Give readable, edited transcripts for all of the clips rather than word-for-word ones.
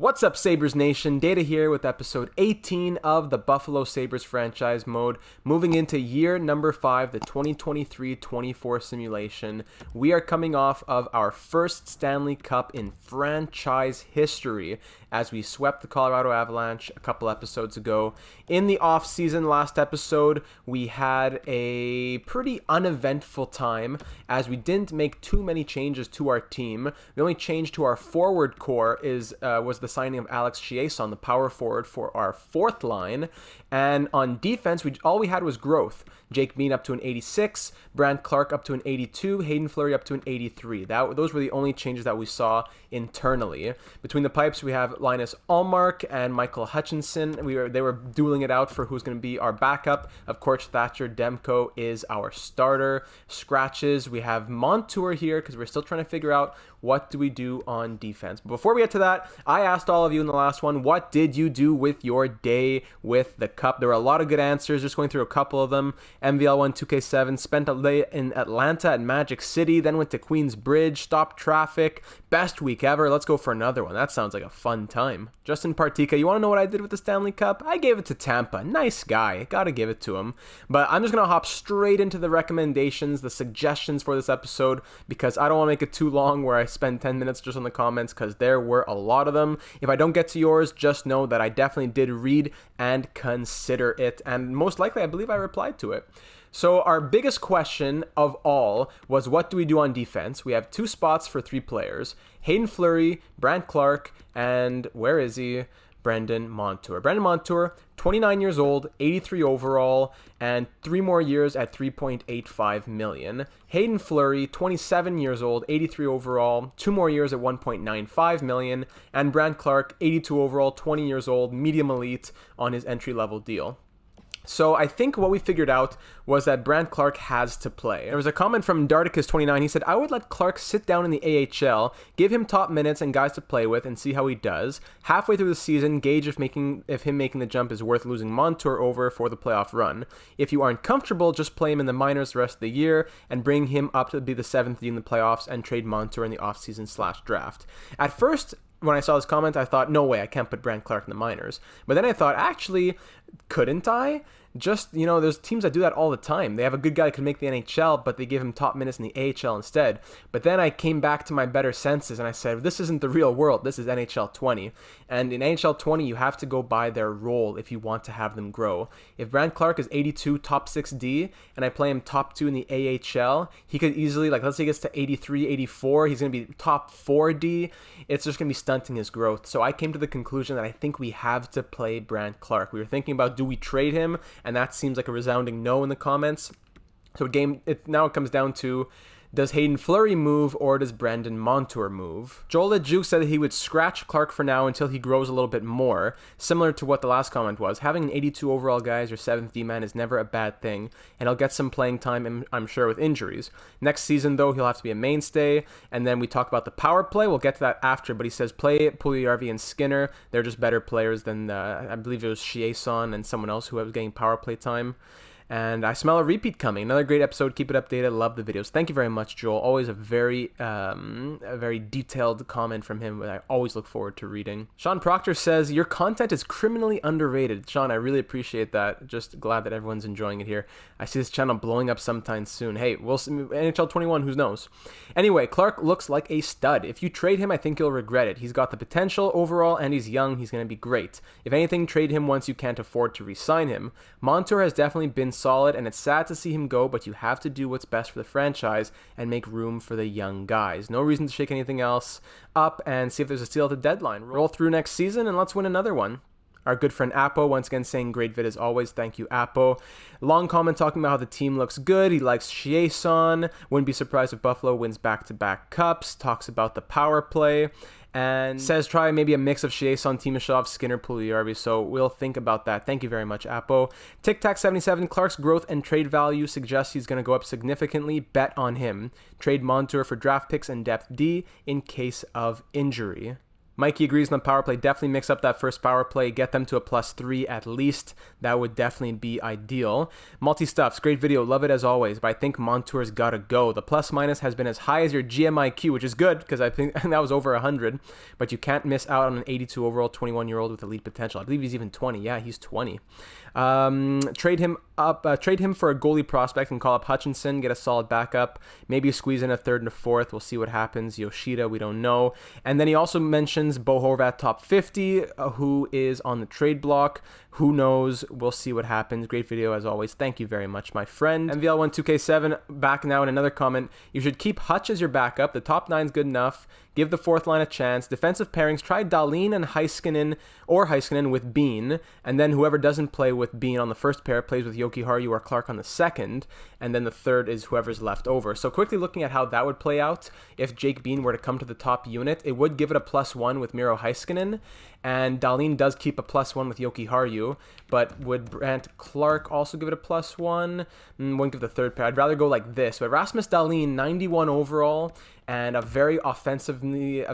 What's up, Sabres Nation? Data here with episode 18 of the Buffalo Sabres Franchise Mode. Moving into year number 5, the 2023-24 simulation. We are coming off of our first Stanley Cup in franchise history as we swept the Colorado Avalanche a couple episodes ago. In the off-season last episode, we had a pretty uneventful time as we didn't make too many changes to our team. The only change to our forward core was the signing of Alex Chiasson, the power forward for our fourth line. And on defense, all we had was growth. Jake Bean up to an 86, Brandt Clarke up to an 82, Hayden Fleury up to an 83. Those were the only changes that we saw internally. Between the pipes, we have Linus Ullmark and Michael Hutchinson. They were dueling it out for who's going to be our backup. Of course, Thatcher Demko is our starter. Scratches, we have Montour here because we're still trying to figure out what do we do on defense. But before we get to that, I asked all of you in the last one, what did you do with your day with the Cup? There were a lot of good answers, just going through a couple of them. MVL1 2K7, spent a day in Atlanta at Magic City, then went to Queensbridge, stopped traffic. Best week ever. Let's go for another one. That sounds like a fun time. Justin Partika, you want to know what I did with the Stanley Cup? I gave it to Tampa. Nice guy. Gotta give it to him. But I'm just going to hop straight into the recommendations, the suggestions for this episode, because I don't want to make it too long where I spend 10 minutes just on the comments, because there were a lot of them. If I don't get to yours, just know that I definitely did read and consider it, and most likely I believe I replied to it. So our biggest question of all was, what do we do on defense? We have 2 spots for 3 players: Hayden Fleury, Brandt Clarke, and where is he? Brandon Montour. Brandon Montour, 29 years old, 83 overall, and 3 more years at $3.85 million. Hayden Fleury, 27 years old, 83 overall, 2 more years at $1.95 million. And Brandt Clarke, 82 overall, 20 years old, medium elite on his entry-level deal. So I think what we figured out was that Brandt Clarke has to play. There was a comment from Darticus29. He said, I would let Clarke sit down in the AHL, give him top minutes and guys to play with, and see how he does. Halfway through the season, gauge if him making the jump is worth losing Montour over for the playoff run. If you aren't comfortable, just play him in the minors the rest of the year and bring him up to be the 7th D in the playoffs and trade Montour in the offseason/draft. At first, when I saw this comment, I thought, no way, I can't put Brandt Clarke in the minors. But then I thought, actually, couldn't I? Just, there's teams that do that all the time. They have a good guy who can make the NHL, but they give him top minutes in the AHL instead. But then I came back to my better senses and I said, this isn't the real world. This is NHL 20. And in NHL 20, you have to go by their role if you want to have them grow. If Brandt Clarke is 82, top 6D, and I play him top 2 in the AHL, he could easily, let's say he gets to 83, 84, he's going to be top 4D. It's just going to be stunting his growth. So I came to the conclusion that I think we have to play Brandt Clarke. We were thinking about, do we trade him? And that seems like a resounding no in the comments. So now it comes down to, does Hayden Fleury move or does Brandon Montour move? Joel Leduc said that he would scratch Clarke for now until he grows a little bit more, similar to what the last comment was. Having an 82 overall guy as your 7th D-man is never a bad thing, and he'll get some playing time, I'm sure, with injuries. Next season, though, he'll have to be a mainstay, and then we talk about the power play. We'll get to that after, but he says play Puljujärvi and Skinner. They're just better players than, I believe it was Chiasson and someone else who was getting power play time. And I smell a repeat coming. Another great episode. Keep it updated. Love the videos. Thank you very much, Joel. Always a very detailed comment from him that I always look forward to reading. Sean Proctor says, your content is criminally underrated. Sean, I really appreciate that. Just glad that everyone's enjoying it here. I see this channel blowing up sometime soon. Hey, we'll see. NHL 21, who knows? Anyway, Clarke looks like a stud. If you trade him, I think you'll regret it. He's got the potential overall, and he's young. He's going to be great. If anything, trade him once you can't afford to re-sign him. Montour has definitely been solid, and it's sad to see him go, but you have to do what's best for the franchise and make room for the young guys. No reason to shake anything else up and see if there's a steal at the deadline. Roll through next season and let's win another one. Our good friend Apo, once again, saying great vid as always. Thank you, Apo. Long comment talking about how the team looks good. He likes Chiasson. Wouldn't be surprised if Buffalo wins back-to-back cups. Talks about the power play. And says try maybe a mix of Chiasson, Timashov, Skinner, Puljujärvi. So we'll think about that. Thank you very much, Apo. TicTac77, Clarke's growth and trade value suggests he's going to go up significantly. Bet on him. Trade Montour for draft picks and depth D in case of injury. Mikey agrees on the power play. Definitely mix up that first power play. Get them to a +3 at least. That would definitely be ideal. Multi-Stuffs, great video. Love it as always. But I think Montour's got to go. The plus-minus has been as high as your GMIQ, which is good because I think that was over 100. But you can't miss out on an 82 overall 21-year-old with elite potential. I believe he's even 20. Yeah, he's 20. Trade him for a goalie prospect and call up Hutchinson, get a solid backup, maybe squeeze in a third and a fourth. We'll see what happens. Yoshida, we don't know. And then he also mentions Bo Horvat top 50, who is on the trade block. Who knows? We'll see what happens. Great video as always. Thank you very much, my friend. MVL12K7 back now in another comment. You should keep Hutch as your backup. The top 9's good enough. Give the fourth line a chance. Defensive pairings, try Dahlin and Heiskanen with Bean, and then whoever doesn't play with Bean on the first pair plays with Jokiharju or Clark on the second, and then the third is whoever's left over. So quickly looking at how that would play out, if Jake Bean were to come to the top unit, it would give it a +1 with Miro Heiskanen, and Dahlin does keep a +1 with Jokiharju, but would Brandt Clark also give it a +1? Wouldn't give the third pair. I'd rather go like this. But Rasmus Dahlin, 91 overall, and a very offensively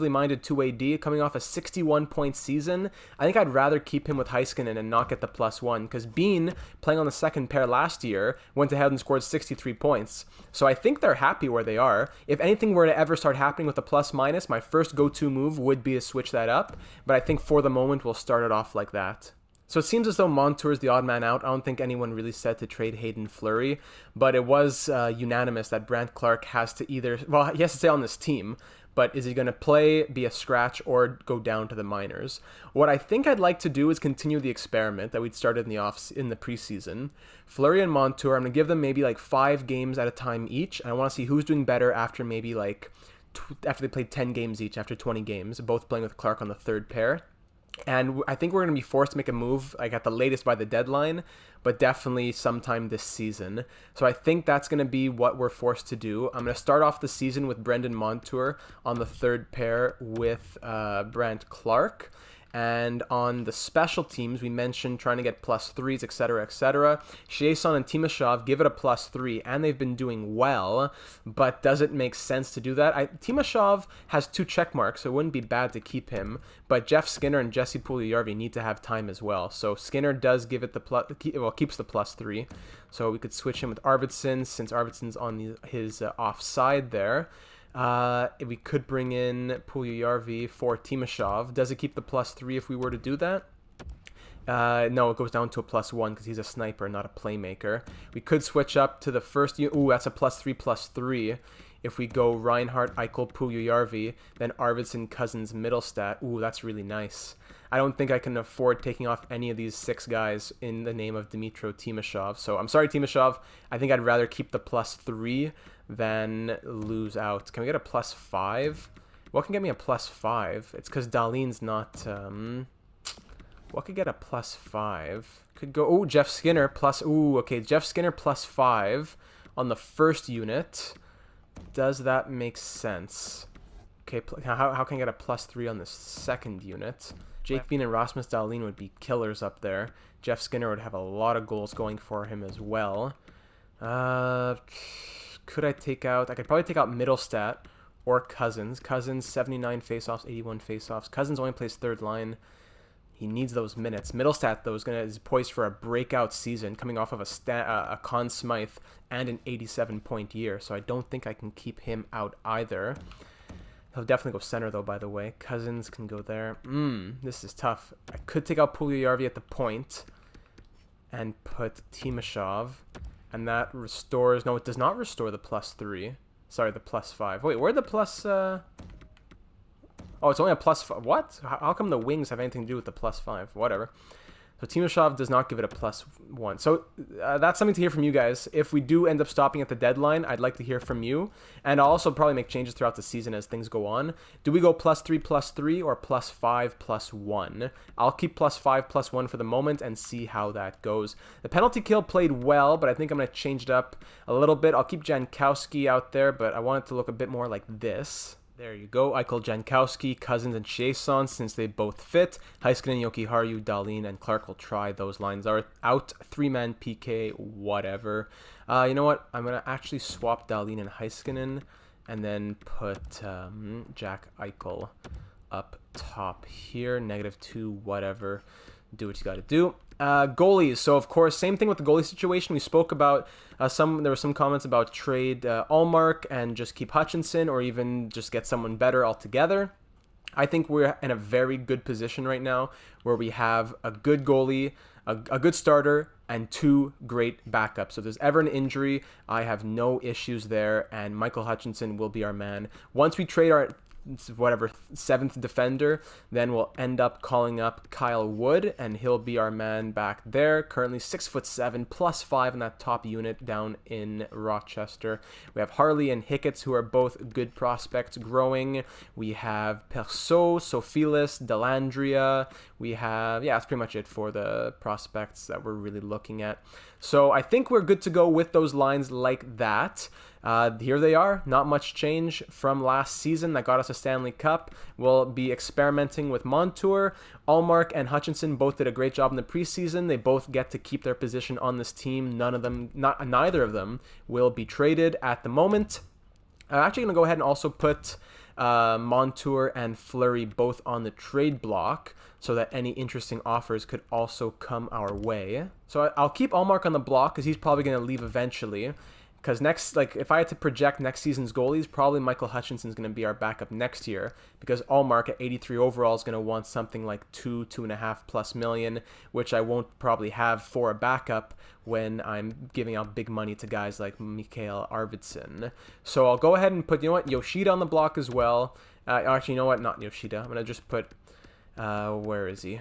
minded 2AD, coming off a 61-point season. I think I'd rather keep him with Heiskanen and not get the +1, because Bean, playing on the second pair last year, went ahead and scored 63 points. So I think they're happy where they are. If anything were to ever start happening with the +-, my first go-to move would be to switch that up, but I think for the moment we'll start it off like that. So it seems as though Montour is the odd man out. I don't think anyone really said to trade Hayden Fleury, but it was unanimous that Brandt Clark has to either, well, he has to stay on this team, but is he going to play, be a scratch, or go down to the minors? What I think I'd like to do is continue the experiment that we'd started in the preseason. Fleury and Montour, I'm going to give them maybe like 5 games at a time each, and I want to see who's doing better after maybe like, after they played 10 games each, after 20 games, both playing with Clark on the third pair. And I think we're going to be forced to make a move, like at the latest by the deadline, but definitely sometime this season. So I think that's going to be what we're forced to do. I'm going to start off the season with Brendan Montour on the third pair with Brandt Clark. And on the special teams, we mentioned trying to get +3s, etc., etc. Chiasson and Timashov give it a +3, and they've been doing well, but does it make sense to do that? Timashov has 2 check marks, so it wouldn't be bad to keep him, but Jeff Skinner and Jesse Puljujarvi need to have time as well. So Skinner does give it the keeps the +3, so we could switch him with Arvidsson, since Arvidsson's on his offside there. We could bring in Puljujarvi for Timashov. Does it keep the +3 if we were to do that? No, it goes down to a +1 because he's a sniper, not a playmaker. We could switch up to the first. Ooh, that's a +3/+3. If we go Reinhardt, Eichel, Puljujarvi, then Arvidsson, Cousins, Middlestat. Ooh, that's really nice. I don't think I can afford taking off any of these 6 guys in the name of Dmytro Timashov. So I'm sorry, Timashov. I think I'd rather keep the +3 than lose out. Can we get a +5? What can get me a +5? It's because Dahlin's not... what could get a +5? Could go... Oh, Jeff Skinner plus... Ooh, okay. Jeff Skinner +5 on the first unit. Does that make sense? Okay, how can I get a +3 on the second unit? Jake Bean and Rasmus Dahlin would be killers up there. Jeff Skinner would have a lot of goals going for him as well. Could I take out... I could probably take out Middlestat or Cousins. Cousins, 79 faceoffs, 81 faceoffs. Cousins only plays third line. He needs those minutes. Middlestat, though, is poised for a breakout season, coming off of a Conn Smythe and an 87-point year. So I don't think I can keep him out either. He'll definitely go center, though, by the way. Cousins can go there. This is tough. I could take out Puljujarvi at the point and put Timashov. And that restores... No, it does not restore the +3. Sorry, the +5. Wait, where'd the plus... Oh, it's only a +5. What? How come the wings have anything to do with the +5? Whatever. So Timashov does not give it a +1. So that's something to hear from you guys. If we do end up stopping at the deadline, I'd like to hear from you. And I'll also probably make changes throughout the season as things go on. Do we go +3/+3 or +5/+1? I'll keep +5/+1 for the moment and see how that goes. The penalty kill played well, but I think I'm going to change it up a little bit. I'll keep Jankowski out there, but I want it to look a bit more like this. There you go. Eichel, Jankowski, Cousins, and Chiasson, since they both fit. Heiskanen, Jokiharju, Dahlin, and Clark will try. Those lines are out. 3-man PK, whatever. You know what? I'm going to actually swap Dahlin and Heiskanen and then put Jack Eichel up top here. -2, whatever. Do what you got to do. Goalies. So, of course, same thing with the goalie situation. We spoke about there were some comments about trade Ullmark and just keep Hutchinson, or even just get someone better altogether. I think we're in a very good position right now where we have a good goalie, a good starter, and 2 great backups. So if there's ever an injury, I have no issues there, and Michael Hutchinson will be our man. Once we trade our 7th defender, then we'll end up calling up Kyle Wood, and he'll be our man back there. Currently 6'7", +5 in that top unit down in Rochester. We have Harley and Hicketts, who are both good prospects growing. We have Perceau, Sophilis, Delandria. We have, that's pretty much it for the prospects that we're really looking at. So I think we're good to go with those lines like that. Here they are. Not much change from last season that got us a Stanley Cup. We'll be experimenting with Montour. Ullmark and Hutchinson both did a great job in the preseason. They both get to keep their position on this team. Neither of them will be traded at the moment. I'm actually going to go ahead and also put Montour and Fleury both on the trade block, so that any interesting offers could also come our way. So I'll keep Ullmark on the block because he's probably going to leave eventually. Because if I had to project next season's goalies, probably Michael Hutchinson's going to be our backup next year, because Ullmark at 83 overall is going to want something like 2.5+ million, which I won't probably have for a backup when I'm giving out big money to guys like Mikael Arvidsson. So I'll go ahead and put, Yoshida on the block as well. Actually, not Yoshida. I'm going to just put, where is he?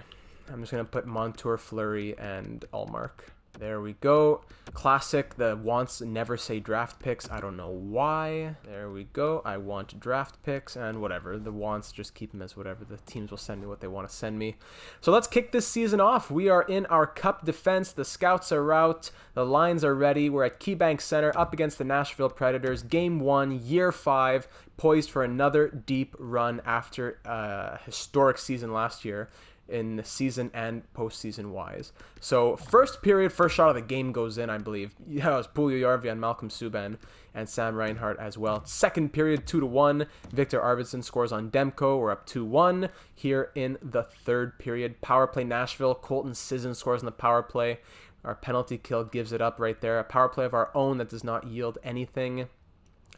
I'm just going to put Montour, Fleury, and Ullmark. There we go. Classic. The wants never say draft picks. I don't know why. There we go. I want draft picks and whatever. The wants, just keep them as whatever. The teams will send me what they want to send me. So let's kick this season off. We are in our cup defense. The scouts are out. The lines are ready. We're at KeyBank Center up against the Nashville Predators. Game 1, Year 5. Poised for another deep run after a historic season last year, in the season and postseason wise. So first period, first shot of the game goes in, I believe. It was Puljujärvi and Malcolm Subban and Sam Reinhart as well. Second period, 2-1. Victor Arvidsson scores on Demko. We're up 2-1 here in the third period. Power play Nashville. Colton Sisson scores on the power play. Our penalty kill gives it up right there. A power play of our own that does not yield anything.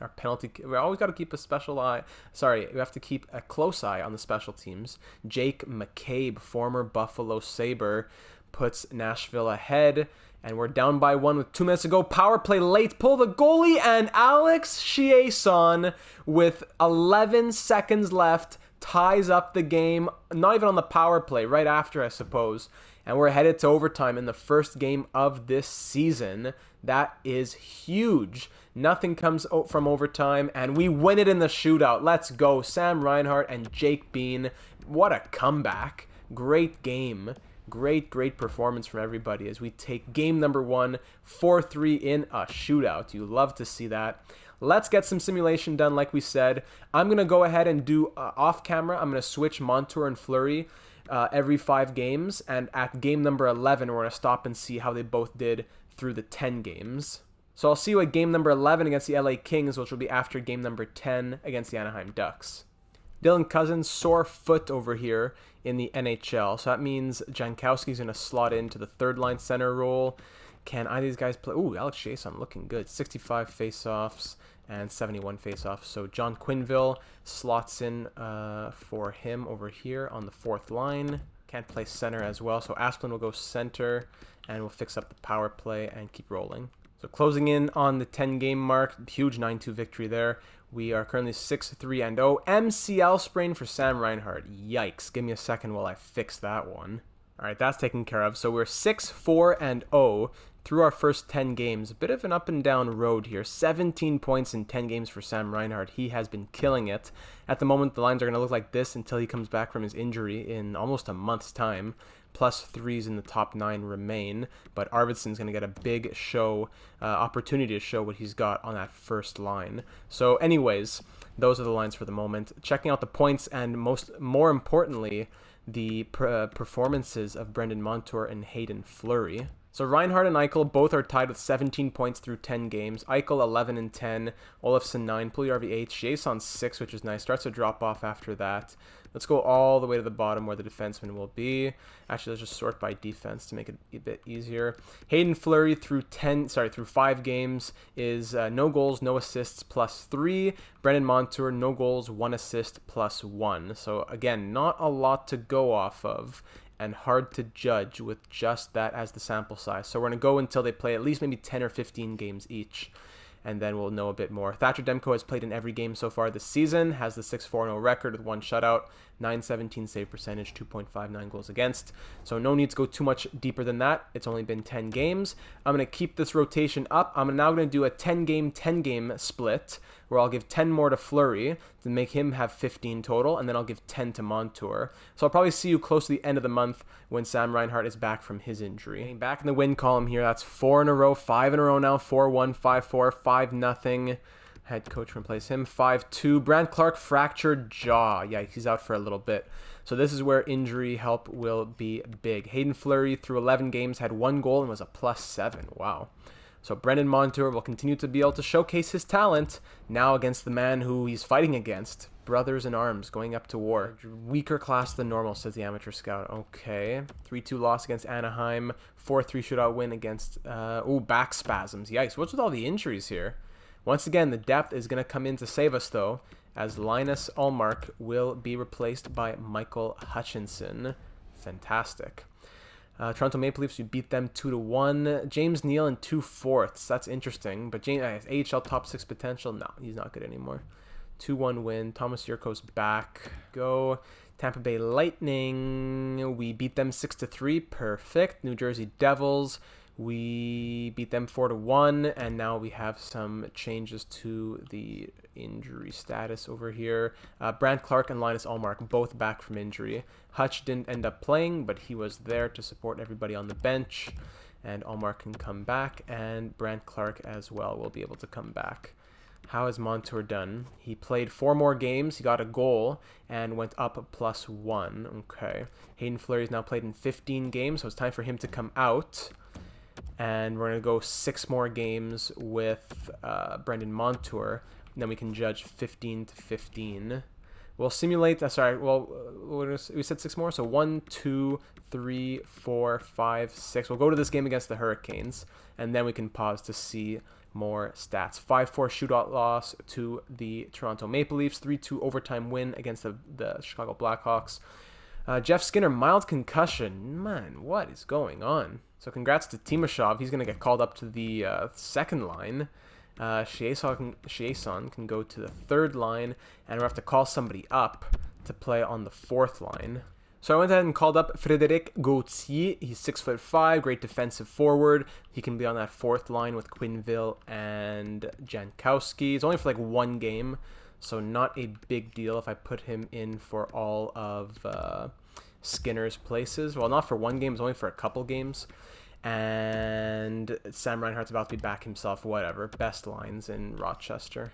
Our penalty, we always got to keep we have to keep a close eye on the special teams. Jake McCabe, former Buffalo Sabre, puts Nashville ahead, and we're down by 1 with 2 minutes to go. Power play late, pull the goalie, and Alex Chiasson, with 11 seconds left, ties up the game, not even on the power play, right after, I suppose. And we're headed to overtime in the first game of this season. That is huge. Nothing comes from overtime, and we win it in the shootout. Let's go. Sam Reinhart and Jake Bean. What a comeback. Great game. Great performance from everybody as we take game number 1, 4-3 in a shootout. You love to see that. Let's get some simulation done like we said. I'm going to go ahead and do off camera. I'm going to switch Montour and Fleury every 5 games, and at game number 11 we're going to stop and see how they both did through the 10 games. So I'll see you at game number 11 against the LA Kings, which will be after game number 10 against the Anaheim Ducks. Dylan Cousins, sore foot over here in the NHL, so that means Jankowski's going to slot into the third-line center role. Can either of these guys play? Ooh, Alex Chiasson looking good. 65 face-offs and 71 face-offs. So John Quinville slots in for him over here on the 4th line. Can't play center as well, so Asplund will go center, and we'll fix up the power play and keep rolling. So closing in on the 10-game mark, huge 9-2 victory there. We are currently 6-3-0. MCL sprain for Sam Reinhart. Yikes. Give me a second while I fix that one. All right, that's taken care of. So we're 6-4-0 through our first 10 games. A bit of an up and down road here. 17 points in 10 games for Sam Reinhart. He has been killing it. At the moment, the lines are going to look like this until he comes back from his injury in almost a month's time. +3s in the top 9 remain, but Arvidsson's going to get a big opportunity to show what he's got on that first line. So anyways, those are the lines for the moment. Checking out the points and more importantly, the performances of Brendan Montour and Hayden Fleury. So Reinhardt and Eichel both are tied with 17 points through 10 games. Eichel 11 and 10, Olofsson 9, Puljujärvi 8, Chiasson 6, which is nice. Starts to drop off after that. Let's go all the way to the bottom where the defenseman will be. Actually, let's just sort by defense to make it a bit easier. Hayden Fleury through 5 games is no goals, no assists, +3. Brendan Montour, no goals, 1 assist, +1. So again, not a lot to go off of, and hard to judge with just that as the sample size. So we're going to go until they play at least maybe 10 or 15 games each, and then we'll know a bit more. Thatcher Demko has played in every game so far this season, has the 6-4-0 record with 1 shutout, 917 save percentage, 2.59 goals against. So no need to go too much deeper than that. It's only been 10 games. I'm going to keep this rotation up. I'm now going to do a 10-game split, where I'll give 10 more to Fleury to make him have 15 total, and then I'll give 10 to Montour. So I'll probably see you close to the end of the month when Sam Reinhart is back from his injury. Back in the win column here, that's 4 in a row, 5 in a row now, 4-1, 5-4, 5-0. Head coach replace him, 5-2. Brant Clark fractured jaw. Yeah, he's out for a little bit. So this is where injury help will be big. Hayden Fleury through 11 games had 1 goal and was a +7. Wow. So Brendan Montour will continue to be able to showcase his talent now against the man who he's fighting against. Brothers in arms going up to war. Weaker class than normal, says the amateur scout. Okay. 3-2 loss against Anaheim. 4-3 shootout win against... back spasms. Yikes. What's with all the injuries here? Once again, the depth is going to come in to save us, though, as Linus Ullmark will be replaced by Michael Hutchinson. Fantastic. Toronto Maple Leafs, you beat them 2-1. James Neal in 2/4. That's interesting. But James, AHL top 6 potential? No, he's not good anymore. 2-1 win. Thomas Yurko's back. Go. Tampa Bay Lightning. We beat them 6-3. Perfect. New Jersey Devils. We beat them 4-1, and now we have some changes to the injury status over here. Brant Clark and Linus Ullmark both back from injury. Hutch didn't end up playing, but he was there to support everybody on the bench, and Ullmark can come back, and Brant Clark as well will be able to come back. How has Montour done? He played 4 more games, he got a goal, and went up +1. Okay. Hayden Fleury's now played in 15 games, so it's time for him to come out. And we're going to go 6 more games with Brendan Montour. And then we can judge 15-15. We'll simulate... we said 6 more. So 1, 2, 3, 4, 5, 6. We'll go to this game against the Hurricanes. And then we can pause to see more stats. 5-4 shootout loss to the Toronto Maple Leafs. 3-2 overtime win against the Chicago Blackhawks. Jeff Skinner, mild concussion. Man, what is going on? So congrats to Timashov. He's going to get called up to the second line. Chiasson can go to the third line. And we'll have to call somebody up to play on the fourth line. So I went ahead and called up Frédéric Gauthier. He's 6'5", great defensive forward. He can be on that fourth line with Quenneville and Jankowski. It's only for like 1 game, so not a big deal if I put him in for all of Skinner's places. Well, not for 1 game, it's only for a couple games. And Sam Reinhart's about to be back himself, whatever. Best lines in Rochester.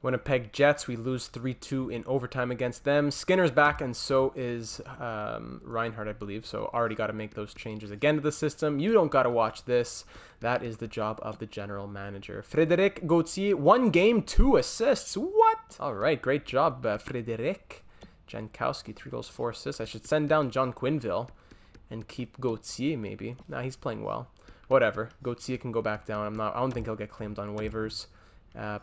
Winnipeg Jets, we lose 3-2 in overtime against them. Skinner's back, and so is Reinhart, I believe. So already got to make those changes again to the system. You don't got to watch this. That is the job of the general manager. Frédéric Gauthier, 1 game, 2 assists. What? All right, great job, Frédéric. Jankowski, 3 goals, 4 assists. I should send down John Quenneville and keep Gauthier, maybe. Nah, he's playing well. Whatever. Gauthier can go back down. I don't think he'll get claimed on waivers.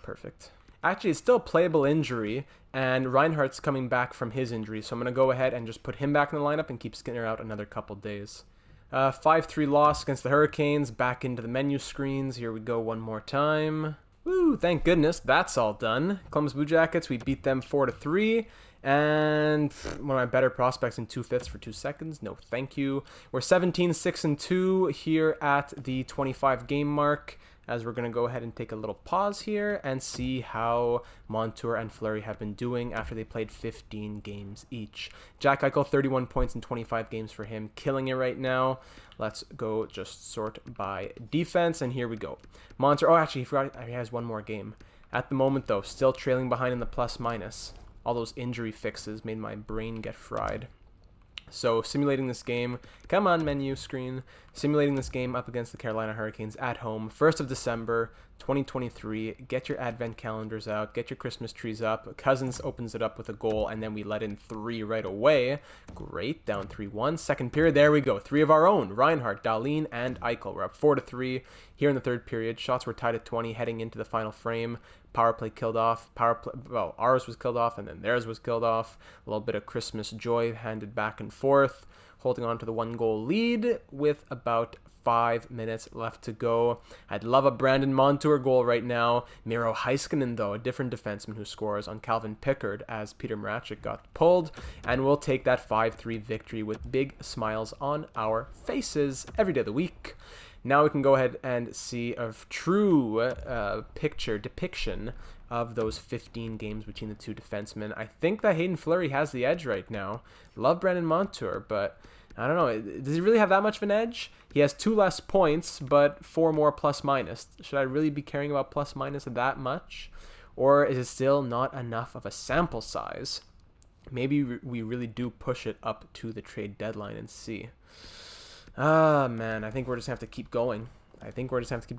Perfect. Actually, it's still a playable injury, and Reinhardt's coming back from his injury, so I'm going to go ahead and just put him back in the lineup and keep Skinner out another couple days. 5-3 loss against the Hurricanes. Back into the menu screens. Here we go one more time. Woo, thank goodness. That's all done. Columbus Blue Jackets, we beat them 4-3. And one of my better prospects in 2/5 for 2 seconds. No, thank you. We're 17-6-2 here at the 25 game mark, as we're going to go ahead and take a little pause here and see how Montour and Fleury have been doing after they played 15 games each. Jack Eichel, 31 points in 25 games for him, killing it right now. Let's go just sort by defense, and here we go. Montour, oh, actually, he forgot he has 1 more game. At the moment, though, still trailing behind in the plus-minus. All those injury fixes made my brain get fried. So simulating this game, come on menu screen, simulating this game up against the Carolina Hurricanes at home, 1st of December, 2023. Get your advent calendars out, get your Christmas trees up. Cousins opens it up with a goal, and then we let in 3 right away. Great, down 3-1. Second period, there we go. 3 of our own, Reinhart, Dahlin, and Eichel. We're up 4-3 here in the third period. Shots were tied at 20 heading into the final frame. Power play killed off. Well, ours was killed off, and then theirs was killed off. A little bit of Christmas joy handed back and forth, holding on to the 1-goal lead with about 5 minutes left to go. I'd love a Brandon Montour goal right now. Miro Heiskanen, though, a different defenseman who scores on Calvin Pickard as Peter Mrazek got pulled, and we'll take that 5-3 victory with big smiles on our faces every day of the week. Now we can go ahead and see a true depiction of those 15 games between the two defensemen. I think that Hayden Fleury has the edge right now. Love Brandon Montour, but I don't know. Does he really have that much of an edge? He has 2 less points, but 4 more plus minus. Should I really be caring about plus minus that much? Or is it still not enough of a sample size? Maybe we really do push it up to the trade deadline and see. Man, I think we're just going to have to keep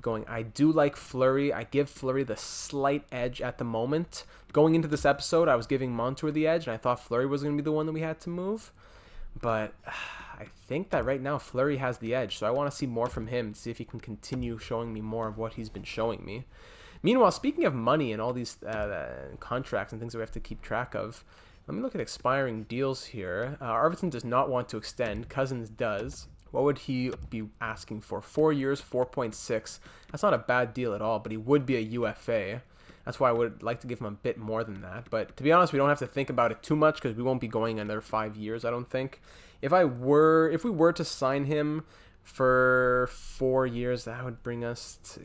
going. I do like Fleury. I give Fleury the slight edge at the moment. Going into this episode, I was giving Montour the edge, and I thought Fleury was going to be the one that we had to move. But I think that right now Fleury has the edge, so I want to see more from him, see if he can continue showing me more of what he's been showing me. Meanwhile, speaking of money and all these contracts and things that we have to keep track of, let me look at expiring deals here. Arvidsson does not want to extend. Cousins does. What would he be asking for? 4 years, 4.6. That's not a bad deal at all, but he would be a UFA. That's why I would like to give him a bit more than that. But to be honest, we don't have to think about it too much because we won't be going another 5 years, I don't think. If we were to sign him for 4 years, that would bring us to,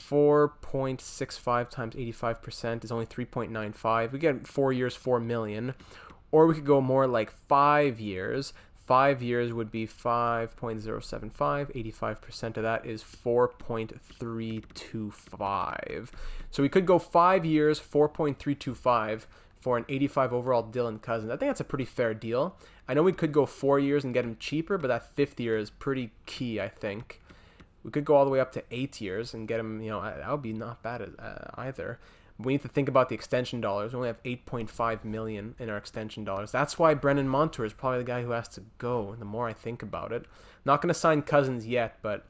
4.65 times 85% is only 3.95. We get 4 years, 4 million. Or we could go more like 5 years. 5 years would be 5.075. 85% of that is 4.325. So we could go 5 years, 4.325 for an 85 overall Dylan Cousins. I think that's a pretty fair deal. I know we could go 4 years and get him cheaper, but that 5th year is pretty key, I think. We could go all the way up to 8 years and get him, that would be not bad either. We need to think about the extension dollars. We only have 8.5 million in our extension dollars. That's why Brendan Montour is probably the guy who has to go. The more I think about it, not going to sign Cousins yet, but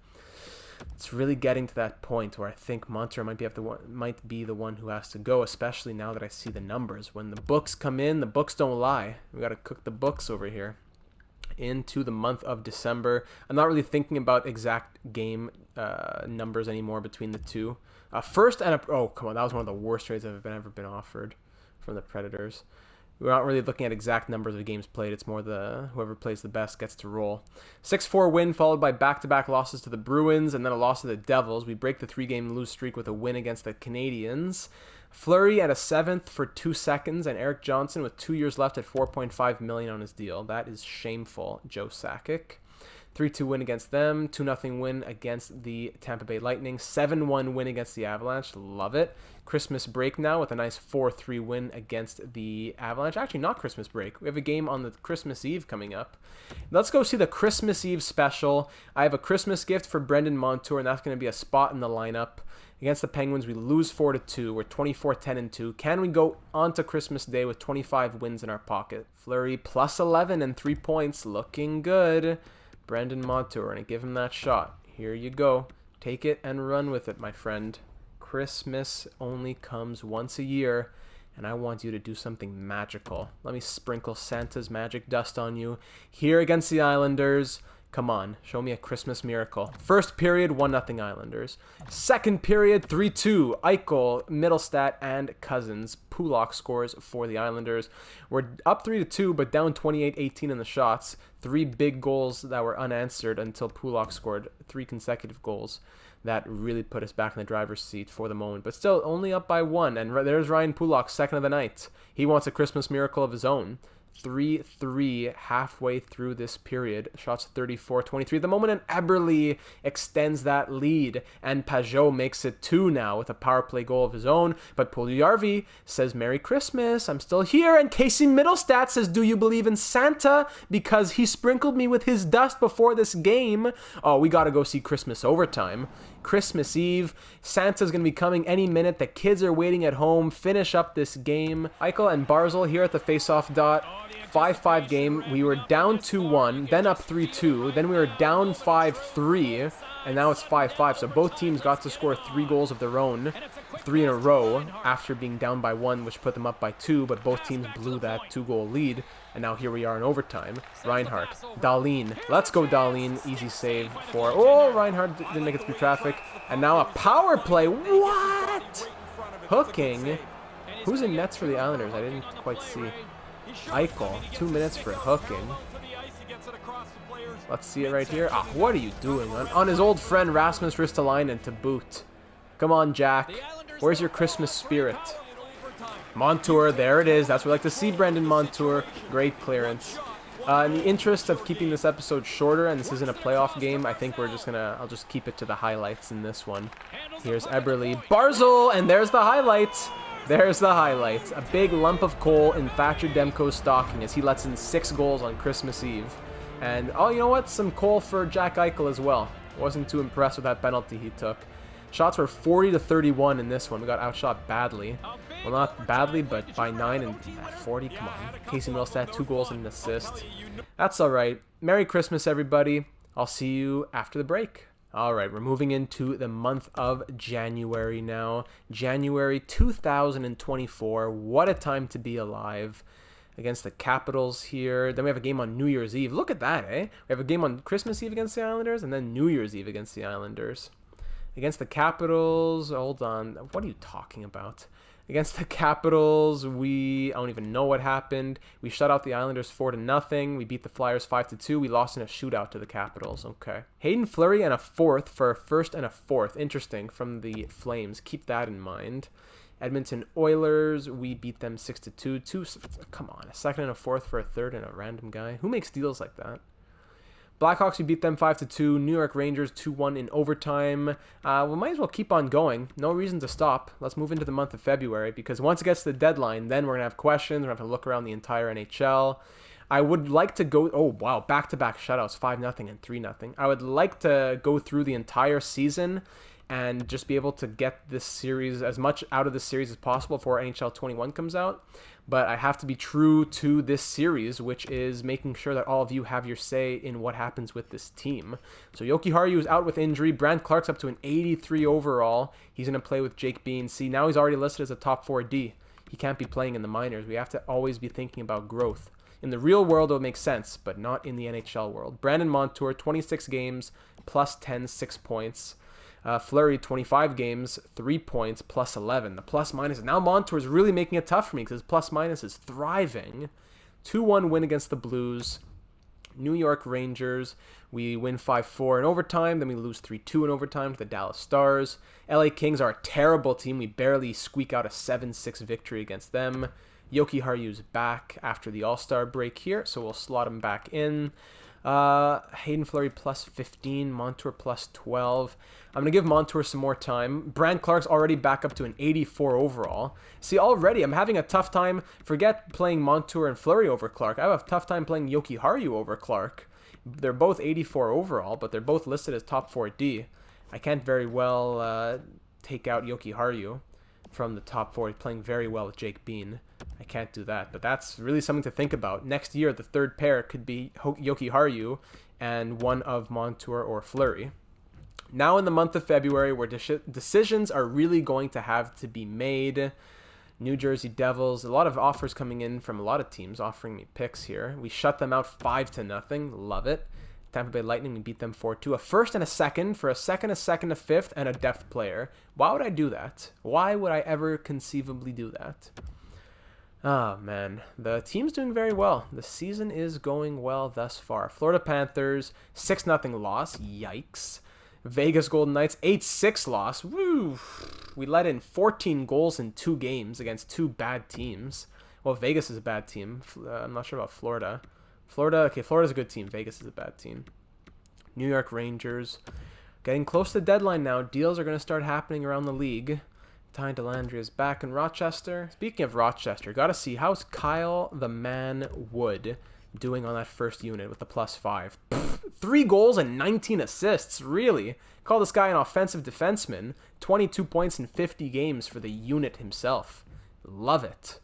it's really getting to that point where I think Montour might be the one who has to go. Especially now that I see the numbers. When the books come in, the books don't lie. We got to cook the books over here. Into the month of December. I'm not really thinking about exact game numbers anymore between the two. First and oh, come on, that was one of the worst trades I've ever been offered from the Predators. We're not really looking at exact numbers of games played. It's more whoever plays the best gets to roll. 6-4 win followed by back-to-back losses to the Bruins and then a loss to the Devils. We break the 3-game lose streak with a win against the Canadiens. Fleury at a 7th for 2 seconds, and Eric Johnson with 2 years left at $4.5 million on his deal. That is shameful, Joe Sakic. 3-2 win against them, 2-0 win against the Tampa Bay Lightning, 7-1 win against the Avalanche. Love it. Christmas break now with a nice 4-3 win against the Avalanche. Actually, not Christmas break. We have a game on the Christmas Eve coming up. Let's go see the Christmas Eve special. I have a Christmas gift for Brendan Montour, and that's going to be a spot in the lineup. Against the Penguins, we lose 4-2. We're 24-10-2. Can we go on to Christmas Day with 25 wins in our pocket? Fleury plus 11 and 3 points. Looking good. Brendan Montour, and I give him that shot. Here you go. Take it and run with it, my friend. Christmas only comes once a year, and I want you to do something magical. Let me sprinkle Santa's magic dust on you. Here against the Islanders. Come on, show me a Christmas miracle. First period, 1-0 Islanders. Second period, 3-2. Eichel, Middlestat, and Cousins. Pulock scores for the Islanders. We're up 3-2, but down 28-18 in the shots. 3 big goals that were unanswered until Pulock scored 3 consecutive goals. That really put us back in the driver's seat for the moment. But still, only up by 1. And there's Ryan Pulock, second of the night. He wants a Christmas miracle of his own. 3-3 halfway through this period. Shots 34-23. The moment and Eberle extends that lead, and Pajot makes it 2 now with a power play goal of his own. But Puljujärvi says, Merry Christmas, I'm still here. And Casey Middlestat says, do you believe in Santa? Because he sprinkled me with his dust before this game. Oh, we got to go see Christmas Overtime. Christmas Eve. Santa's going to be coming any minute. The kids are waiting at home. Finish up this game. Eichel and Barzal here at the faceoff dot. 5-5 game. We were down 2-1, then up 3-2, then we were down 5-3, and now it's 5-5. So both teams got to score 3 goals of their own, 3 in a row, after being down by 1, which put them up by 2, but both teams blew that 2-goal lead, and now here we are in overtime. Reinhardt, Dahlin, let's go Dahlin, easy save for, oh, Reinhardt didn't make it through traffic, and now a power play, what? Hooking, who's in nets for the Islanders? I didn't quite see. Eichel, 2 minutes for hooking. Let's see it right here. Ah, what are you doing? On his old friend Rasmus Ristolainen to boot. Come on, Jack. Where's your Christmas spirit? Montour, there it is. That's what we like to see, Brendan Montour. Great clearance. In the interest of keeping this episode shorter, and this isn't a playoff game, I think I'll just keep it to the highlights in this one. Here's Eberle. Barzal, and there's the highlights. There's the highlights. A big lump of coal in Thatcher Demko's stocking as he lets in 6 goals on Christmas Eve. And, oh, you know what? Some coal for Jack Eichel as well. Wasn't too impressed with that penalty he took. Shots were 40-31 in this one. We got outshot badly. Well, not badly, but by 9 and 40. Come on. Casey Middlestat, 2 goals and an assist. That's all right. Merry Christmas, everybody. I'll see you after the break. All right, we're moving into the month of January now. January 2024. What a time to be alive. Against the Capitals here. Then we have a game on New Year's Eve. Look at that, eh? We have a game on Christmas Eve against the Islanders, and then New Year's Eve against the Islanders. Against the Capitals, hold on. What are you talking about? Against the Capitals, I don't even know what happened. We shut out the Islanders 4-0. We beat the Flyers 5-2. We lost in a shootout to the Capitals. Okay. Hayden Fleury and a 4th for a 1st and a 4th. Interesting, from the Flames. Keep that in mind. Edmonton Oilers, we beat them 6-2. Come on, a 2nd and a 4th for a 3rd and a random guy. Who makes deals like that? Blackhawks, we beat them 5-2. New York Rangers 2-1 in overtime. We might as well keep on going. No reason to stop. Let's move into the month of February, because once it gets to the deadline, then we're going to have questions. We're going to have to look around the entire NHL. I would like to go... Oh, wow. Back-to-back shutouts, 5-0 and 3-0. I would like to go through the entire season and just be able to get this series, as much out of this series as possible before NHL 21 comes out. But I have to be true to this series, which is making sure that all of you have your say in what happens with this team. So Yoki Haru is out with injury. Brant Clark's up to an 83 overall. He's going to play with Jake Bean. See, now he's already listed as a top 4D. He can't be playing in the minors. We have to always be thinking about growth. In the real world, it would make sense, but not in the NHL world. Brandon Montour, 26 games, plus 10, 6 points. Fleury, 25 games, 3 points, plus 11. The plus-minus. Now Montour is really making it tough for me because his plus-minus is thriving. 2-1 win against the Blues. New York Rangers, we win 5-4 in overtime. Then we lose 3-2 in overtime to the Dallas Stars. LA Kings are a terrible team. We barely squeak out a 7-6 victory against them. Yoki Haru's back after the All-Star break here, so we'll slot him back in. Hayden Fleury plus 15, Montour plus 12. I'm going to give Montour some more time. Brant Clark's already back up to an 84 overall. See, already I'm having a tough time. Forget playing Montour and Fleury over Clark. I have a tough time playing Yoki Haru over Clark. They're both 84 overall, but they're both listed as top 4D. I can't very well take out Yoki Haru from the top 4. He's playing very well with Jake Bean. I can't do that, but that's really something to think about. Next year, the third pair could be Yoki Haru and one of Montour or Fleury. Now in the month of February, where decisions are really going to have to be made. New Jersey Devils, a lot of offers coming in from a lot of teams offering me picks here. We shut them out 5-0. Love it. Tampa Bay Lightning, we beat them 4-2. A 1st and a 2nd for a 2nd, a 2nd, a 5th, and a depth player. Why would I do that? Why would I ever conceivably do that? Oh, man. The team's doing very well. The season is going well thus far. Florida Panthers, 6-0 loss. Yikes. Vegas Golden Knights, 8-6 loss. Woo! We let in 14 goals in 2 games against 2 bad teams. Well, Vegas is a bad team. I'm not sure about Florida. Okay, Florida's a good team. Vegas is a bad team. New York Rangers. Getting close to the deadline now. Deals are going to start happening around the league. Ty Dellandrea is back in Rochester. Speaking of Rochester, got to see how's Kyle the Man Wood doing on that first unit with the +5. 3 goals and 19 assists. Really? Call this guy an offensive defenseman. 22 points in 50 games for the unit himself. Love it.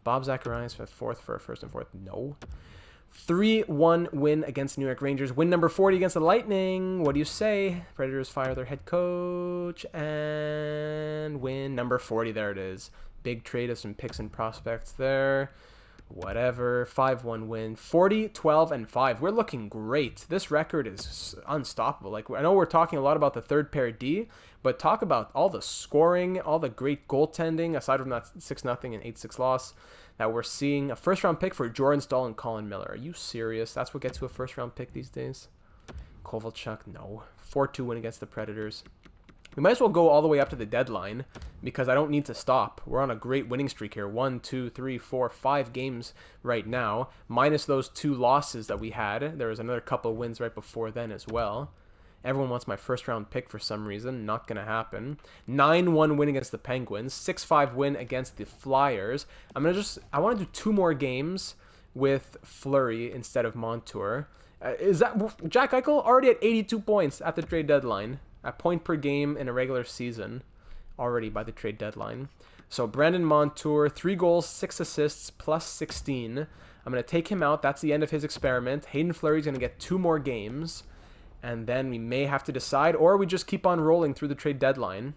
Bob Zacharias for fourth for first and fourth. No. 3-1 win against the New York Rangers. Win number 40 against the Lightning. What do you say? Predators fire their head coach. And win number 40. There it is. Big trade of some picks and prospects there. Whatever. 5-1 win. 40, 12, and 5. We're looking great. This record is unstoppable. Like, I know we're talking a lot about the third pair D, but talk about all the scoring, all the great goaltending, aside from that 6-0 and 8-6 loss, that we're seeing. A first-round pick for Jordan Staal and Colin Miller. Are you serious? That's what gets you a first-round pick these days? Kovalchuk, no. 4-2 win against the Predators. We might as well go all the way up to the deadline because I don't need to stop. We're on a great winning streak here. 1, 2, 3, 4, 5 games right now, minus those 2 losses that we had. There was another couple of wins right before then as well. Everyone wants my first-round pick for some reason. Not going to happen. 9-1 win against the Penguins. 6-5 win against the Flyers. I want to do 2 more games with Fleury instead of Montour. Is that Jack Eichel already at 82 points at the trade deadline? A point per game in a regular season already by the trade deadline. So Brandon Montour, 3 goals, 6 assists, +16. I'm going to take him out. That's the end of his experiment. Hayden Fleury's going to get 2 more games. And then we may have to decide, or we just keep on rolling through the trade deadline.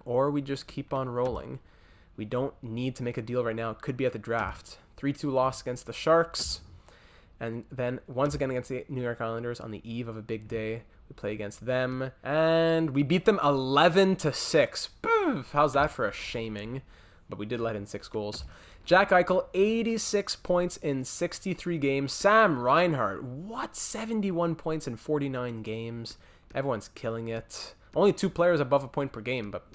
We don't need to make a deal right now. It could be at the draft. 3-2 loss against the Sharks. And then once again against the New York Islanders on the eve of a big day. We play against them. And we beat them 11-6. How's that for a shaming? But we did let in 6 goals. Jack Eichel, 86 points in 63 games. Sam Reinhart, 71 points in 49 games. Everyone's killing it. Only 2 players above a point per game, but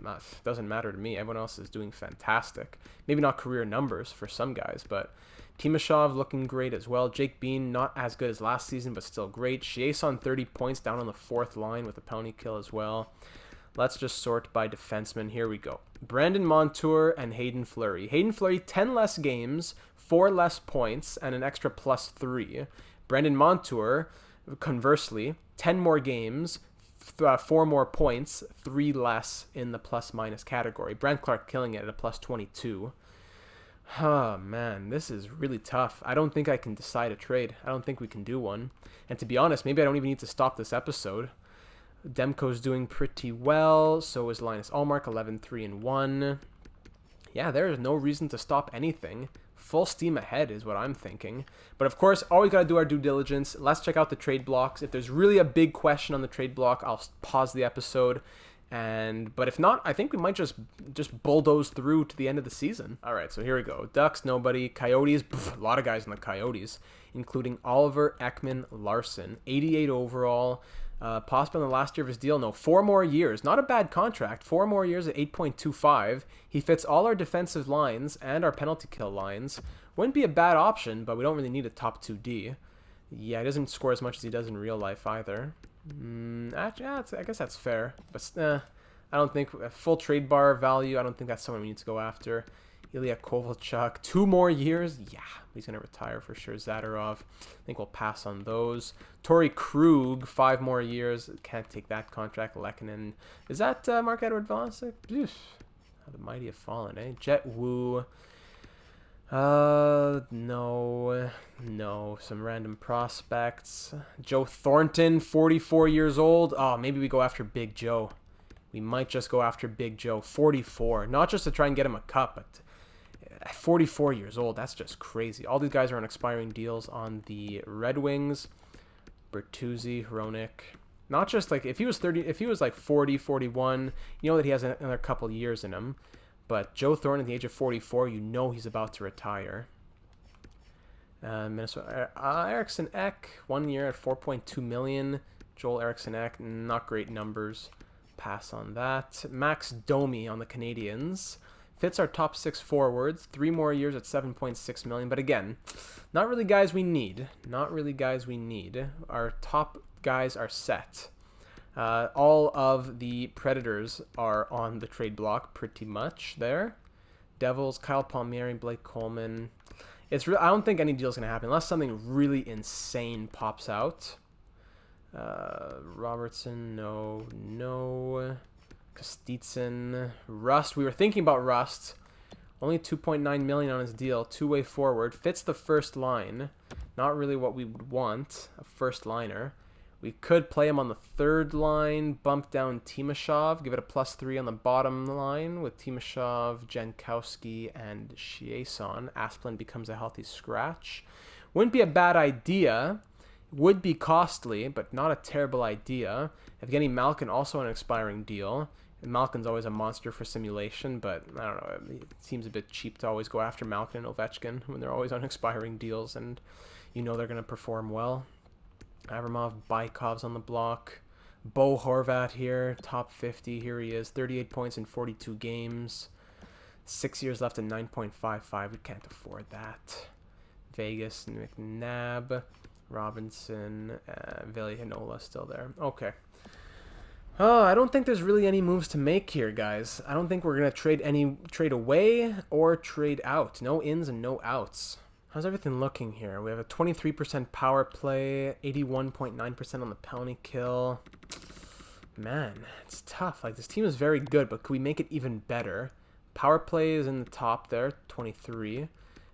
doesn't matter to me. Everyone else is doing fantastic. Maybe not career numbers for some guys, but Timashov looking great as well. Jake Bean, not as good as last season, but still great. Chiasson, 30 points down on the 4th line with a penalty kill as well. Let's just sort by defenseman. Here we go. Brandon Montour and Hayden Fleury. Hayden Fleury, 10 less games, 4 less points, and an extra +3. Brandon Montour, conversely, 10 more games, 4 more points, 3 less in the plus-minus category. Brent Clark killing it at a +22. Oh, man, this is really tough. I don't think I can decide a trade. I don't think we can do one. And to be honest, maybe I don't even need to stop this episode. Demko's doing pretty well. So is Linus Ullmark, 11-3-1. Yeah, there is no reason to stop anything. Full steam ahead is what I'm thinking. But of course, always got to do our due diligence. Let's check out the trade blocks. If there's really a big question on the trade block, I'll pause the episode. But if not, I think we might just bulldoze through to the end of the season. All right, so here we go. Ducks, nobody. Coyotes, a lot of guys in the Coyotes, including Oliver Ekman-Larsson, 88 overall. Possible in the last year of his deal. No, 4 more years. Not a bad contract. 4 more years at 8.25. He fits all our defensive lines and our penalty kill lines. Wouldn't be a bad option, but we don't really need a top 2D. Yeah, he doesn't score as much as he does in real life either. Actually, yeah, I guess that's fair. But I don't think a full trade bar value. I don't think that's someone we need to go after. Ilya Kovalchuk, 2 more years. Yeah, he's going to retire for sure. Zadorov, I think we'll pass on those. Torrey Krug, 5 more years. Can't take that contract. Lehkonen. Is that Mark-Edward Vlasic? How the mighty have fallen, eh? Jet Wu. No. Some random prospects. Joe Thornton, 44 years old. Oh, maybe we go after Big Joe. We might just go after Big Joe, 44. Not just to try and get him a cup, but at 44 years old, that's just crazy. All these guys are on expiring deals on the Red Wings. Bertuzzi, Hronik. Not just like if he was like 40, 41, you know that he has another couple years in him. But Joe Thornton at the age of 44, you know he's about to retire. Minnesota Eriksson Ek, 1 year at $4.2 million. Joel Eriksson Ek, not great numbers. Pass on that. Max Domi on the Canadiens, Fits our top 6 forwards. 3 more years at 7.6 million. But again, not really guys we need. Not really guys we need. Our top guys are set. All of the Predators are on the trade block pretty much there. Devils, Kyle Palmieri, Blake Coleman. I don't think any deal is going to happen unless something really insane pops out. Robertson, no. Kostitsyn, Rust. We were thinking about Rust. Only 2.9 million on his deal. Two-way forward. Fits the first line. Not really what we would want. A first liner. We could play him on the third line. Bump down Timashov. Give it a +3 on the bottom line with Timashov, Jankowski, and Chiasson. Asplund becomes a healthy scratch. Wouldn't be a bad idea. Would be costly, but not a terrible idea. Evgeny Malkin also an expiring deal. Malkin's always a monster for simulation, but I don't know. It seems a bit cheap to always go after Malkin and Ovechkin when they're always on expiring deals, and you know they're going to perform well. Avramov, Baikov's on the block. Bo Horvat here, top 50. Here he is, 38 points in 42 games. 6 years left at 9.55. We can't afford that. Vegas, McNabb, Robinson, Vilianola still there. Okay. Oh, I don't think there's really any moves to make here, guys. I don't think we're going to trade away or trade out. No ins and no outs. How's everything looking here? We have a 23% power play, 81.9% on the penalty kill. Man, it's tough. Like, this team is very good, but could we make it even better? Power play is in the top there, 23.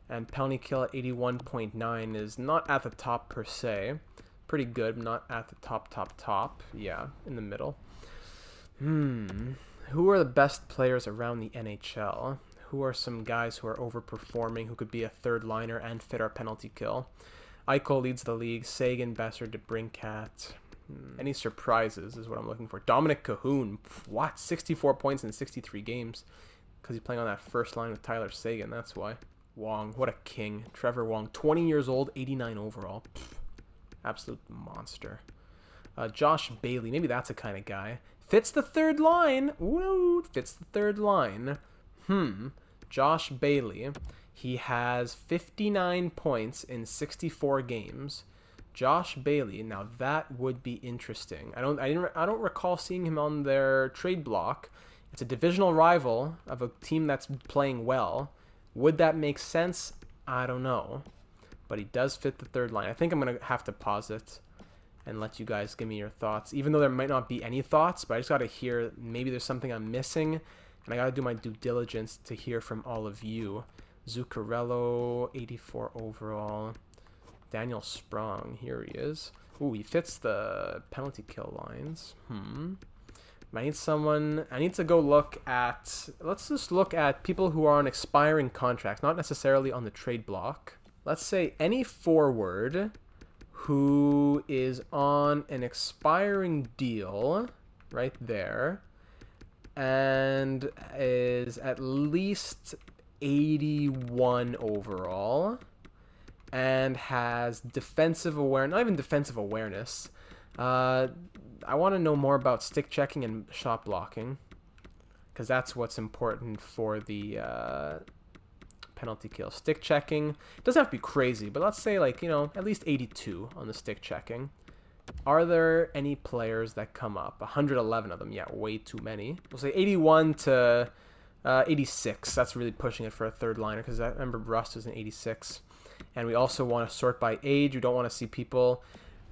And penalty kill at 81.9 is not at the top per se. Pretty good, but not at the top. Yeah, in the middle. Who are the best players around the NHL? Who are some guys who are overperforming, who could be a third liner and fit our penalty kill? Eichel leads the league. Sagan, Besser, DeBrincat. Any surprises is what I'm looking for. Dominic Cahoon. What? 64 points in 63 games. Because he's playing on that first line with Tyler Sagan. That's why. Wong. What a king. Trevor Wong. 20 years old. 89 overall. Absolute monster. Josh Bailey. Maybe that's a kind of guy. Fits the third line. Woo! Fits the third line. Josh Bailey. He has 59 points in 64 games. Josh Bailey. Now that would be interesting. I don't recall seeing him on their trade block. It's a divisional rival of a team that's playing well. Would that make sense? I don't know. But he does fit the third line. I think I'm going to have to pause it and let you guys give me your thoughts. Even though there might not be any thoughts, but I just got to hear, maybe there's something I'm missing. And I got to do my due diligence to hear from all of you. Zuccarello, 84 overall. Daniel Sprong, here he is. Ooh, he fits the penalty kill lines. I need to go look at, let's just look at people who are on expiring contracts, not necessarily on the trade block. Let's say any forward who is on an expiring deal right there and is at least 81 overall and has defensive awareness, not even defensive awareness. I want to know more about stick checking and shot blocking, because that's what's important for the penalty kill. Stick checking, it doesn't have to be crazy, but let's say, like, at least 82 on the stick checking. Are there any players that come up? 111 of them. Yeah, way too many. We'll say 81 to 86. That's really pushing it for a third liner, because I remember Rust was an 86. And we also want to sort by age. We don't want to see people.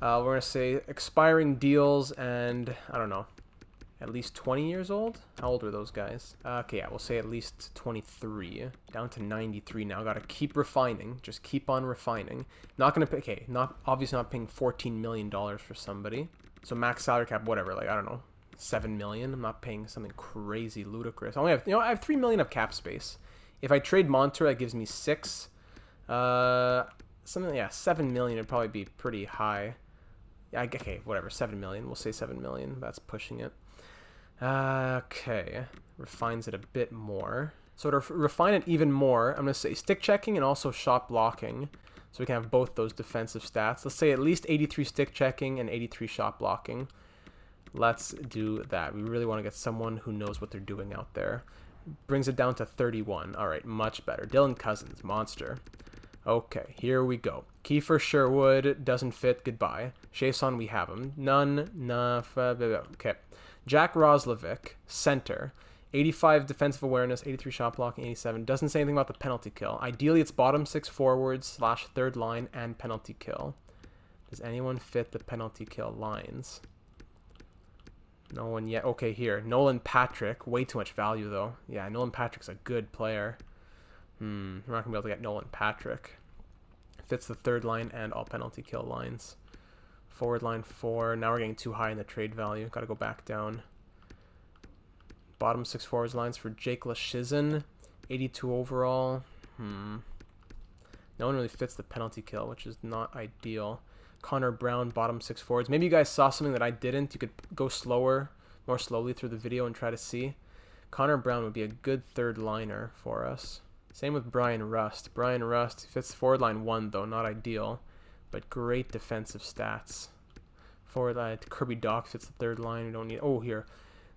We're going to say expiring deals and, I don't know, at least 20 years old? How old are those guys? Okay, yeah, we'll say at least 23. Down to 93 now. Got to keep refining. Just keep on refining. Not going to pay, okay, obviously not paying $14 million for somebody. So max salary cap, whatever, like, I don't know, 7 million. I'm not paying something crazy, ludicrous. I only have, I have 3 million of cap space. If I trade Montour, that gives me 6. Something, yeah, 7 million would probably be pretty high. Yeah, okay, whatever, 7 million. We'll say 7 million. That's pushing it. Okay, refines it a bit more. So to refine it even more, I'm going to say stick checking and also shot blocking. So we can have both those defensive stats. Let's say at least 83 stick checking and 83 shot blocking. Let's do that. We really want to get someone who knows what they're doing out there. brings it down to 31. All right, much better. Dylan Cousins, monster. Okay, here we go. Kiefer Sherwood doesn't fit. Goodbye. Jason, we have him. None. Okay. Jack Roslovic, center. 85 defensive awareness, 83 shot blocking, 87. Doesn't say anything about the penalty kill. Ideally, it's bottom 6 forwards / third line and penalty kill. Does anyone fit the penalty kill lines? No one yet. Okay, here. Nolan Patrick. Way too much value, though. Yeah, Nolan Patrick's a good player. We're not going to be able to get Nolan Patrick. Fits the third line and all penalty kill lines. Forward line 4. Now we're getting too high in the trade value. Got to go back down. Bottom 6 forwards lines for Jake Leschyshyn. 82 overall. No one really fits the penalty kill, which is not ideal. Connor Brown, bottom 6 forwards. Maybe you guys saw something that I didn't. You could go more slowly through the video and try to see. Connor Brown would be a good third liner for us. Same with Brian Rust. Brian Rust fits forward line 1, though, not ideal, but great defensive stats. Forward line, Kirby Doc fits the third line. We don't need. Oh, here.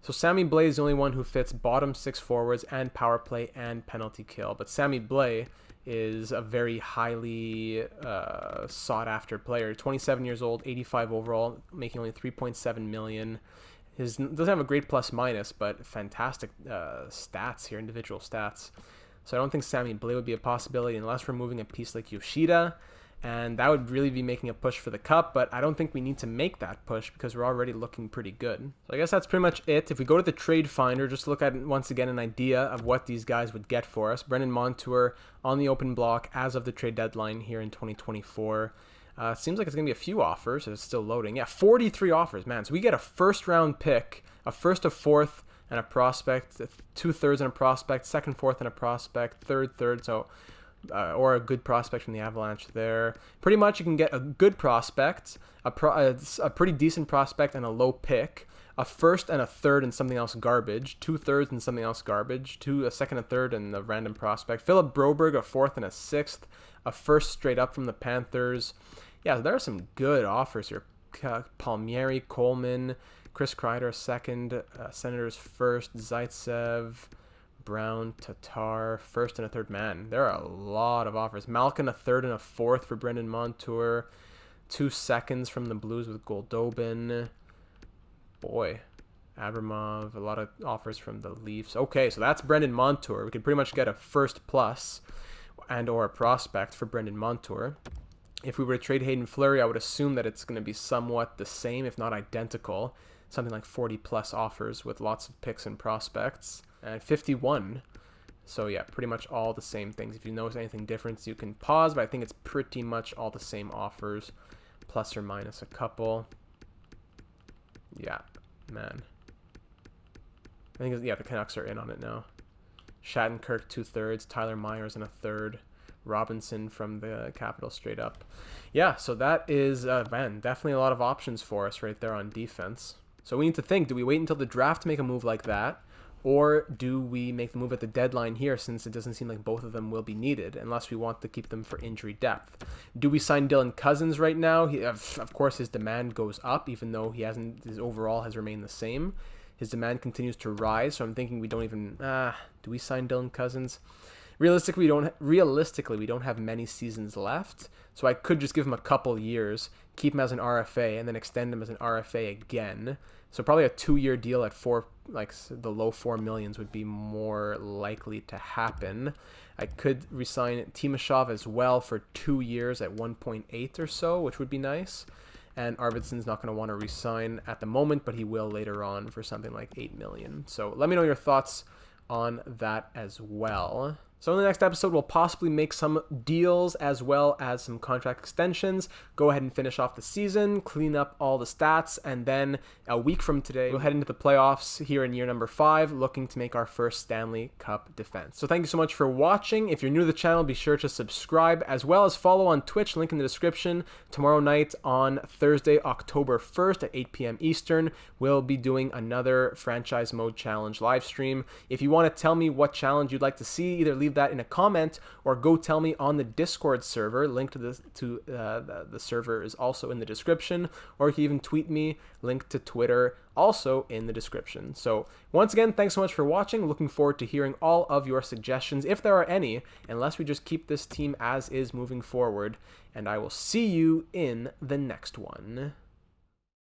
So Sammy Blais is the only one who fits bottom 6 forwards and power play and penalty kill. But Sammy Blais is a very highly sought after player. 27 years old, 85 overall, making only 3.7 million. Doesn't have a great plus minus, but fantastic stats here, individual stats. So I don't think Sammy Blais would be a possibility unless we're moving a piece like Yoshida. And that would really be making a push for the cup, but I don't think we need to make that push because we're already looking pretty good. So I guess that's pretty much it. If we go to the trade finder, just look at once again an idea of what these guys would get for us. Brendan Montour on the open block as of the trade deadline here in 2024. Seems like it's going to be a few offers. It's still loading. Yeah, 43 offers, man. So we get a first round pick, a first, a fourth, and a prospect, 2/3 and a prospect, second, fourth, and a prospect, third. So or a good prospect from the Avalanche there. Pretty much you can get a good prospect, a pretty decent prospect, and a low pick, a first and a third and something else garbage, 2/3 and something else garbage, a second, a third, and a random prospect. Philip Broberg, a fourth and a sixth, a first straight up from the Panthers. Yeah, there are some good offers here. Palmieri, Coleman, Chris Kreider, a second, Senators first, Zaitsev, Brown, Tatar, first and a third. Man, there are a lot of offers. Malkin, a third and a fourth for Brendan Montour. 2 seconds from the Blues with Goldobin. Boy, Abramov, a lot of offers from the Leafs. Okay, so that's Brendan Montour. We could pretty much get a first plus and or a prospect for Brendan Montour. If we were to trade Hayden Fleury, I would assume that it's going to be somewhat the same, if not identical. Something like 40 plus offers with lots of picks and prospects. And 51. So yeah, pretty much all the same things. If you notice anything different, you can pause, but I think it's pretty much all the same offers, plus or minus a couple. Yeah, man. I think the Canucks are in on it now. Shattenkirk 2/3, Tyler Myers and a third, Robinson from the Capitals straight up. Yeah, so that is, man, definitely a lot of options for us right there on defense. So we need to think, do we wait until the draft to make a move like that? Or do we make the move at the deadline here, since it doesn't seem like both of them will be needed, unless we want to keep them for injury depth? Do we sign Dylan Cousins right now? Of course, his demand goes up, even though his overall has remained the same. His demand continues to rise, so I'm thinking we don't even... do we sign Dylan Cousins? Realistically, we don't have many seasons left, so I could just give him a couple years, keep him as an RFA, and then extend him as an RFA again. So probably a 2-year deal at the low 4 millions would be more likely to happen. I could resign Timashov as well for 2 years at 1.8 or so, which would be nice. And Arvidsson's not going to want to resign at the moment, but he will later on for something like 8 million. So let me know your thoughts on that as well. So in the next episode, we'll possibly make some deals as well as some contract extensions, go ahead and finish off the season, clean up all the stats, and then a week from today, we'll head into the playoffs here in year number 5, looking to make our first Stanley Cup defense. So thank you so much for watching. If you're new to the channel, be sure to subscribe, as well as follow on Twitch, link in the description. Tomorrow night on Thursday, October 1st at 8 p.m. Eastern, we'll be doing another Franchise Mode Challenge live stream. If you want to tell me what challenge you'd like to see, either leave leave that in a comment or go tell me on the Discord server. Link to the server is also in the description, or you can even tweet me. Link to Twitter also in the description. So once again, thanks so much for watching. Looking forward to hearing all of your suggestions, if there are any, unless we just keep this team as is moving forward. And I will see you in the next one.